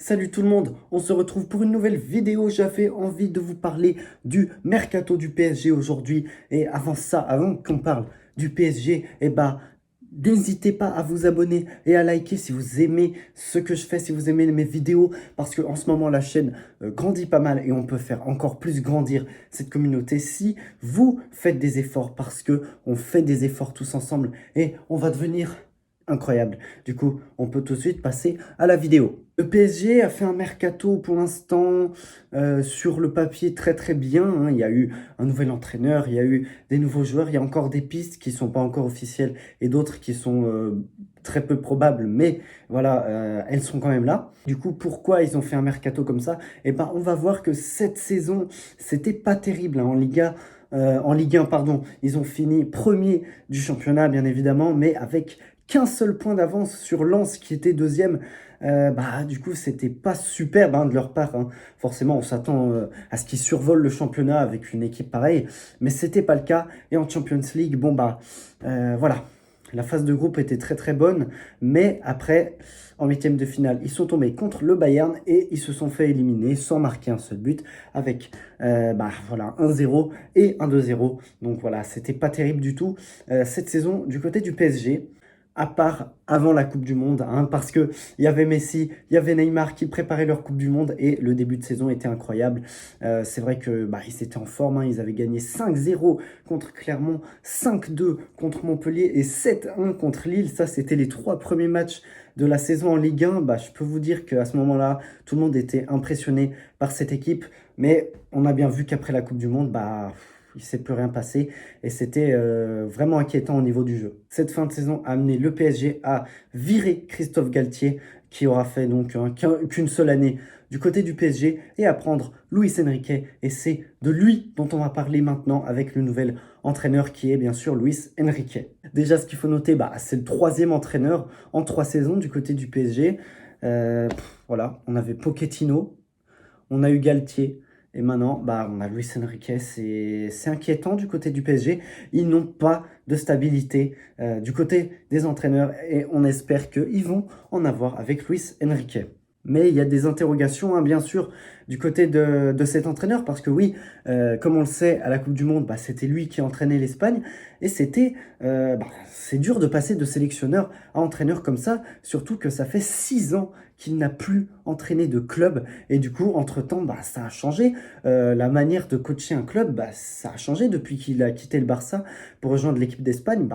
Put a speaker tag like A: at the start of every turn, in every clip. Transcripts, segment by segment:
A: Salut tout le monde, on se retrouve pour une nouvelle vidéo. J'avais envie de vous parler du mercato du PSG aujourd'hui. Et avant ça, avant qu'on parle du PSG, n'hésitez pas à vous abonner et à liker si vous aimez ce que je fais, si vous aimez mes vidéos. Parce qu'en ce moment, la chaîne grandit pas mal et on peut faire encore plus grandir cette communauté si vous faites des efforts. Parce que on fait des efforts tous ensemble et on va devenir incroyable. Du coup, on peut tout de suite passer à la vidéo. Le PSG a fait un mercato pour l'instant sur le papier très très bien, hein. Il y a eu un nouvel entraîneur, il y a eu des nouveaux joueurs, il y a encore des pistes qui ne sont pas encore officielles et d'autres qui sont très peu probables, mais voilà, elles sont quand même là. Du coup, pourquoi ils ont fait un mercato comme ça? On va voir que cette saison, c'était pas terrible, hein, en Liga. En Ligue 1, pardon, ils ont fini premier du championnat, bien évidemment, mais avec qu'un seul point d'avance sur Lens qui était deuxième. Du coup, c'était pas superbe, hein, de leur part, hein. Forcément, on s'attend à ce qu'ils survolent le championnat avec une équipe pareille, mais c'était pas le cas. Et en Champions League, voilà. La phase de groupe était très très bonne, mais après, en huitième de finale, ils sont tombés contre le Bayern et ils se sont fait éliminer sans marquer un seul but avec voilà, 1-0 et un 2-0. Donc voilà, c'était pas terrible du tout cette saison du côté du PSG, à part avant la Coupe du Monde, hein, parce qu'il y avait Messi, il y avait Neymar qui préparaient leur Coupe du Monde et le début de saison était incroyable. C'est vrai que ils étaient en forme, hein, ils avaient gagné 5-0 contre Clermont, 5-2 contre Montpellier et 7-1 contre Lille. Ça, c'était les trois premiers matchs de la saison en Ligue 1. Je peux vous dire qu'à ce moment-là, tout le monde était impressionné par cette équipe, mais on a bien vu qu'après la Coupe du Monde, il ne s'est plus rien passé et c'était vraiment inquiétant au niveau du jeu. Cette fin de saison a amené le PSG à virer Christophe Galtier, qui aura fait donc qu'une seule année du côté du PSG, et à prendre Luis Enrique. Et c'est de lui dont on va parler maintenant avec le nouvel entraîneur qui est bien sûr Luis Enrique. Déjà, ce qu'il faut noter, c'est le troisième entraîneur en 3 saisons du côté du PSG. Voilà, on avait Pochettino, on a eu Galtier. Et maintenant, on a Luis Enrique. C'est inquiétant du côté du PSG. Ils n'ont pas de stabilité du côté des entraîneurs et on espère qu'ils vont en avoir avec Luis Enrique. Mais il y a des interrogations, hein, bien sûr, du côté de cet entraîneur, parce que oui, comme on le sait, à la Coupe du Monde, c'était lui qui entraînait l'Espagne, et c'est dur de passer de sélectionneur à entraîneur comme ça, surtout que ça fait 6 ans qu'il n'a plus entraîné de club, et du coup, entre-temps, ça a changé. La manière de coacher un club, ça a changé depuis qu'il a quitté le Barça pour rejoindre l'équipe d'Espagne.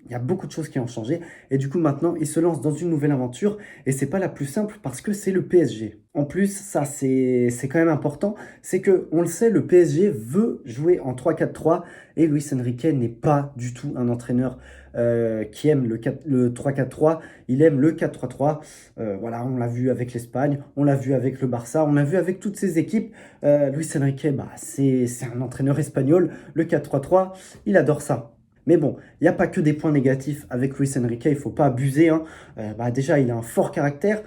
A: Il y a beaucoup de choses qui ont changé et du coup maintenant il se lance dans une nouvelle aventure et c'est pas la plus simple parce que c'est le PSG. En plus, ça c'est quand même important, c'est que on le sait, le PSG veut jouer en 3-4-3 et Luis Enrique n'est pas du tout un entraîneur qui aime le 3-4-3, il aime le 4-3-3. Voilà, on l'a vu avec l'Espagne, on l'a vu avec le Barça, on l'a vu avec toutes ces équipes. Luis Enrique, c'est un entraîneur espagnol, le 4-3-3, il adore ça. Mais bon, il n'y a pas que des points négatifs avec Luis Enrique, il ne faut pas abuser, hein. Déjà, il a un fort caractère.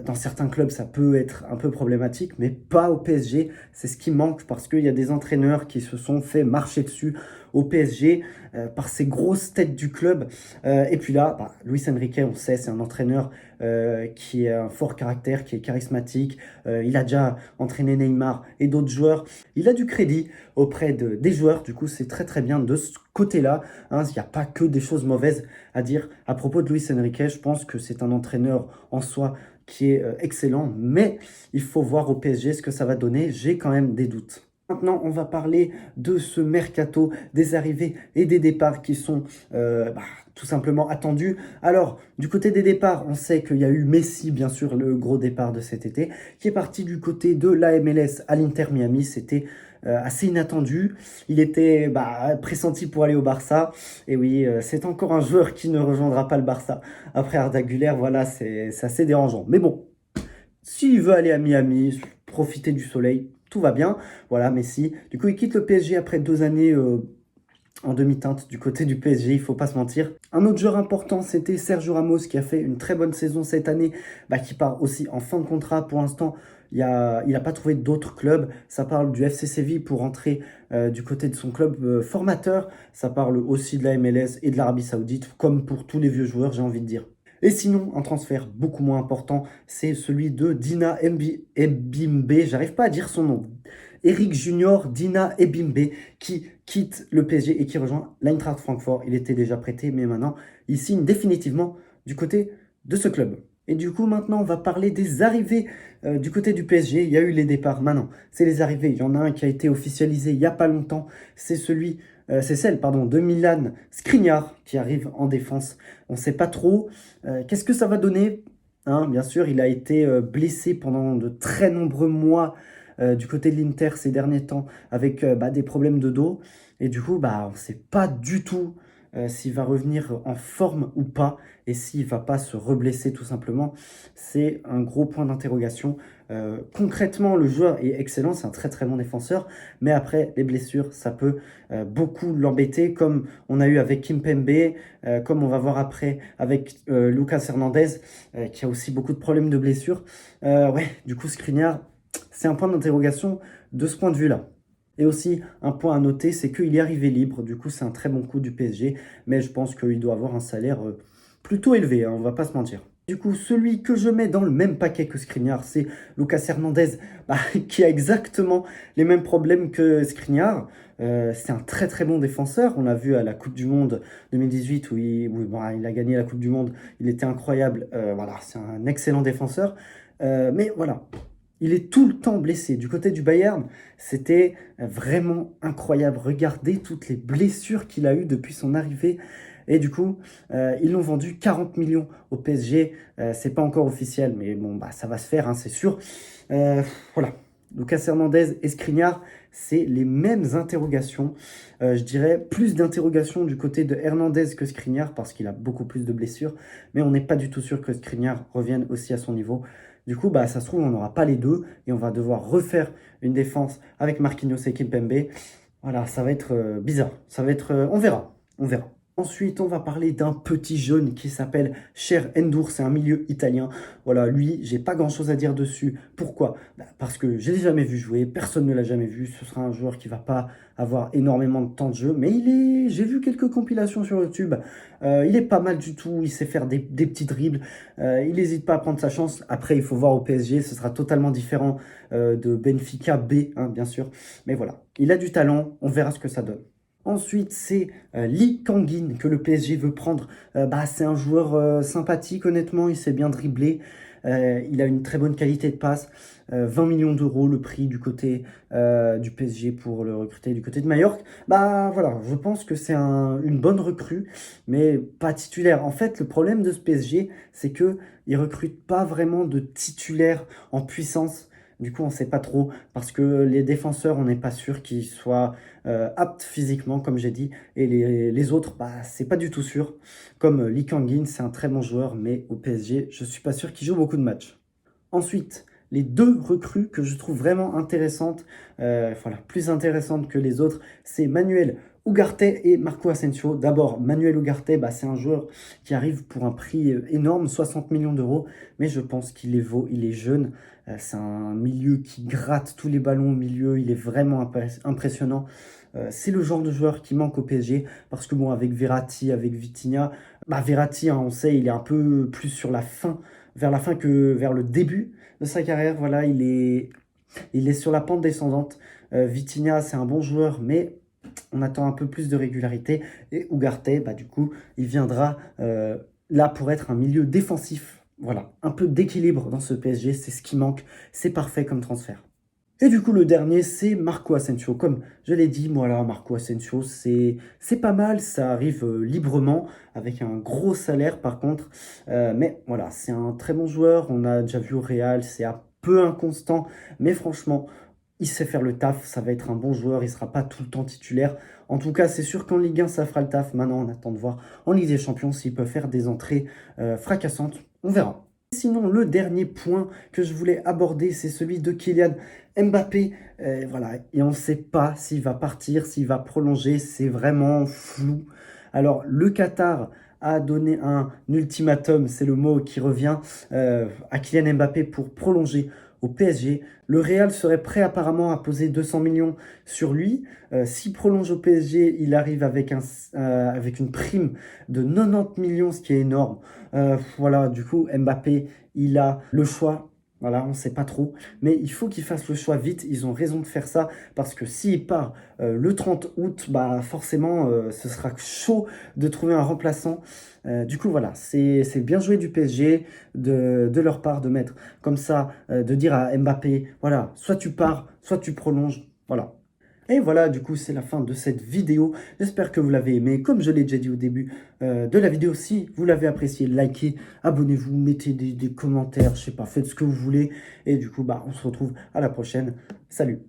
A: Dans certains clubs, ça peut être un peu problématique, mais pas au PSG. C'est ce qui manque parce qu'il y a des entraîneurs qui se sont fait marcher dessus au PSG par ces grosses têtes du club. Et puis là, Luis Enrique, on sait, c'est un entraîneur qui a un fort caractère, qui est charismatique. Il a déjà entraîné Neymar et d'autres joueurs. Il a du crédit auprès des joueurs. Du coup, c'est très très bien de ce côté-là, hein. Il n'y a pas que des choses mauvaises à dire à propos de Luis Enrique. Je pense que c'est un entraîneur en soi qui est excellent, mais il faut voir au PSG ce que ça va donner. J'ai quand même des doutes. Maintenant, on va parler de ce mercato, des arrivées et des départs qui sont tout simplement attendus. Alors, du côté des départs, on sait qu'il y a eu Messi, bien sûr, le gros départ de cet été, qui est parti du côté de la MLS à l'Inter Miami. C'était assez inattendu. Il était pressenti pour aller au Barça. Et oui, c'est encore un joueur qui ne rejoindra pas le Barça. Après Arda Güler, voilà, c'est assez dérangeant. Mais bon, s'il veut aller à Miami, profiter du soleil, tout va bien. Voilà, Messi. Du coup, il quitte le PSG après 2 années en demi-teinte du côté du PSG, il faut pas se mentir. Un autre joueur important, c'était Sergio Ramos qui a fait une très bonne saison cette année, qui part aussi en fin de contrat. Pour l'instant, il a pas trouvé d'autres clubs. Ça parle du FC Séville pour rentrer du côté de son club formateur. Ça parle aussi de la MLS et de l'Arabie Saoudite, comme pour tous les vieux joueurs, j'ai envie de dire. Et sinon, un transfert beaucoup moins important, c'est celui de Dina Ebimbe, j'arrive pas à dire son nom. Eric Junior, Dina Ebimbe, qui quitte le PSG et qui rejoint l'Eintracht Francfort. Il était déjà prêté, mais maintenant, il signe définitivement du côté de ce club. Et du coup, maintenant, on va parler des arrivées du côté du PSG. Il y a eu les départs. Maintenant, c'est les arrivées. Il y en a un qui a été officialisé il n'y a pas longtemps. C'est celle de Milan Skriniar qui arrive en défense. On ne sait pas trop qu'est-ce que ça va donner. Hein, bien sûr, il a été blessé pendant de très nombreux mois du côté de l'Inter ces derniers temps avec des problèmes de dos. Et du coup, on ne sait pas du tout s'il va revenir en forme ou pas et s'il ne va pas se reblesser tout simplement. C'est un gros point d'interrogation. Concrètement, le joueur est excellent, c'est un très très bon défenseur, mais après, les blessures, ça peut beaucoup l'embêter, comme on a eu avec Kimpembe, comme on va voir après avec Lucas Hernandez, qui a aussi beaucoup de problèmes de blessures. Ouais, du coup, Skriniar, c'est un point d'interrogation de ce point de vue-là. Et aussi, un point à noter, c'est qu'il est arrivé libre. Du coup, c'est un très bon coup du PSG. Mais je pense qu'il doit avoir un salaire plutôt élevé, hein, on va pas se mentir. Du coup, celui que je mets dans le même paquet que Skriniar, c'est Lucas Hernandez, qui a exactement les mêmes problèmes que Skriniar. C'est un très très bon défenseur. On l'a vu à la Coupe du Monde 2018 où il a gagné la Coupe du Monde. Il était incroyable. Voilà, c'est un excellent défenseur. Mais voilà, il est tout le temps blessé. Du côté du Bayern, c'était vraiment incroyable. Regardez toutes les blessures qu'il a eues depuis son arrivée. Et du coup, ils l'ont vendu 40 millions au PSG. C'est pas encore officiel, mais bon, ça va se faire, hein, c'est sûr. Voilà. Lucas Hernandez et Skriniar, c'est les mêmes interrogations. Je dirais plus d'interrogations du côté de Hernandez que Skriniar parce qu'il a beaucoup plus de blessures. Mais on n'est pas du tout sûr que Skriniar revienne aussi à son niveau. Du coup, ça se trouve, on n'aura pas les deux et on va devoir refaire une défense avec Marquinhos et Kimpembe. Voilà, ça va être bizarre. Ça va être, on verra, on verra. Ensuite, on va parler d'un petit jeune qui s'appelle Cher Endur, c'est un milieu italien. Voilà, lui, j'ai pas grand-chose à dire dessus. Pourquoi? Parce que je l'ai jamais vu jouer, personne ne l'a jamais vu. Ce sera un joueur qui va pas avoir énormément de temps de jeu, mais j'ai vu quelques compilations sur YouTube. Il est pas mal du tout, il sait faire des petits dribbles. Il n'hésite pas à prendre sa chance. Après, il faut voir au PSG, ce sera totalement différent de Benfica B, hein, bien sûr. Mais voilà, il a du talent, on verra ce que ça donne. Ensuite, c'est Lee Kangin que le PSG veut prendre. C'est un joueur sympathique, honnêtement. Il sait bien dribbler. Il a une très bonne qualité de passe. 20 millions d'euros le prix du côté du PSG pour le recruter du côté de Majorque. Voilà, je pense que c'est une bonne recrue, mais pas titulaire. En fait, le problème de ce PSG, c'est que ne recrute pas vraiment de titulaires en puissance. Du coup, on ne sait pas trop parce que les défenseurs, on n'est pas sûr qu'ils soient aptes physiquement, comme j'ai dit. Et les autres, c'est pas du tout sûr. Comme Lee Kangin, c'est un très bon joueur, mais au PSG, je suis pas sûr qu'il joue beaucoup de matchs. Ensuite, les deux recrues que je trouve vraiment intéressantes, plus intéressantes que les autres, c'est Manuel Ugarte et Marco Asensio. D'abord, Manuel Ugarte, c'est un joueur qui arrive pour un prix énorme, 60 millions d'euros, mais je pense qu'il les vaut, il est jeune. C'est un milieu qui gratte tous les ballons au milieu, il est vraiment impressionnant. C'est le genre de joueur qui manque au PSG, parce que avec Verratti, avec Vitinha, Verratti, hein, on sait, il est un peu plus sur la fin, vers la fin que vers le début de sa carrière. Voilà, il est sur la pente descendante. Vitinha, c'est un bon joueur, mais on attend un peu plus de régularité. Et Ugarte, du coup, il viendra là pour être un milieu défensif. Voilà, un peu d'équilibre dans ce PSG, c'est ce qui manque. C'est parfait comme transfert. Et du coup, le dernier, c'est Marco Asensio. Comme je l'ai dit, voilà, Marco Asensio, c'est pas mal, ça arrive librement, avec un gros salaire par contre. Mais voilà, c'est un très bon joueur, on a déjà vu au Real, c'est un peu inconstant, mais franchement, il sait faire le taf, ça va être un bon joueur, il sera pas tout le temps titulaire. En tout cas, c'est sûr qu'en Ligue 1, ça fera le taf. Maintenant, on attend de voir en Ligue des Champions s'il peut faire des entrées fracassantes. On verra. Sinon, le dernier point que je voulais aborder, c'est celui de Kylian Mbappé. Voilà, et on ne sait pas s'il va partir, s'il va prolonger, c'est vraiment flou. Alors, le Qatar a donné un ultimatum, c'est le mot qui revient, à Kylian Mbappé pour prolonger au PSG. Le Real serait prêt apparemment à poser 200 millions sur lui. S'il prolonge au PSG, il arrive avec une prime de 90 millions, ce qui est énorme. Voilà, du coup, Mbappé, il a le choix. Voilà, on ne sait pas trop. Mais il faut qu'il fasse le choix vite. Ils ont raison de faire ça parce que s'il part le 30 août, bah forcément, ce sera chaud de trouver un remplaçant. Du coup, voilà, c'est bien joué du PSG de leur part de mettre comme ça, de dire à Mbappé, voilà, soit tu pars, soit tu prolonges. Voilà. Et voilà, du coup, c'est la fin de cette vidéo. J'espère que vous l'avez aimé. Comme je l'ai déjà dit au début de la vidéo, si vous l'avez apprécié, likez, abonnez-vous, mettez des commentaires, je sais pas, faites ce que vous voulez. Et du coup, bah, on se retrouve à la prochaine. Salut!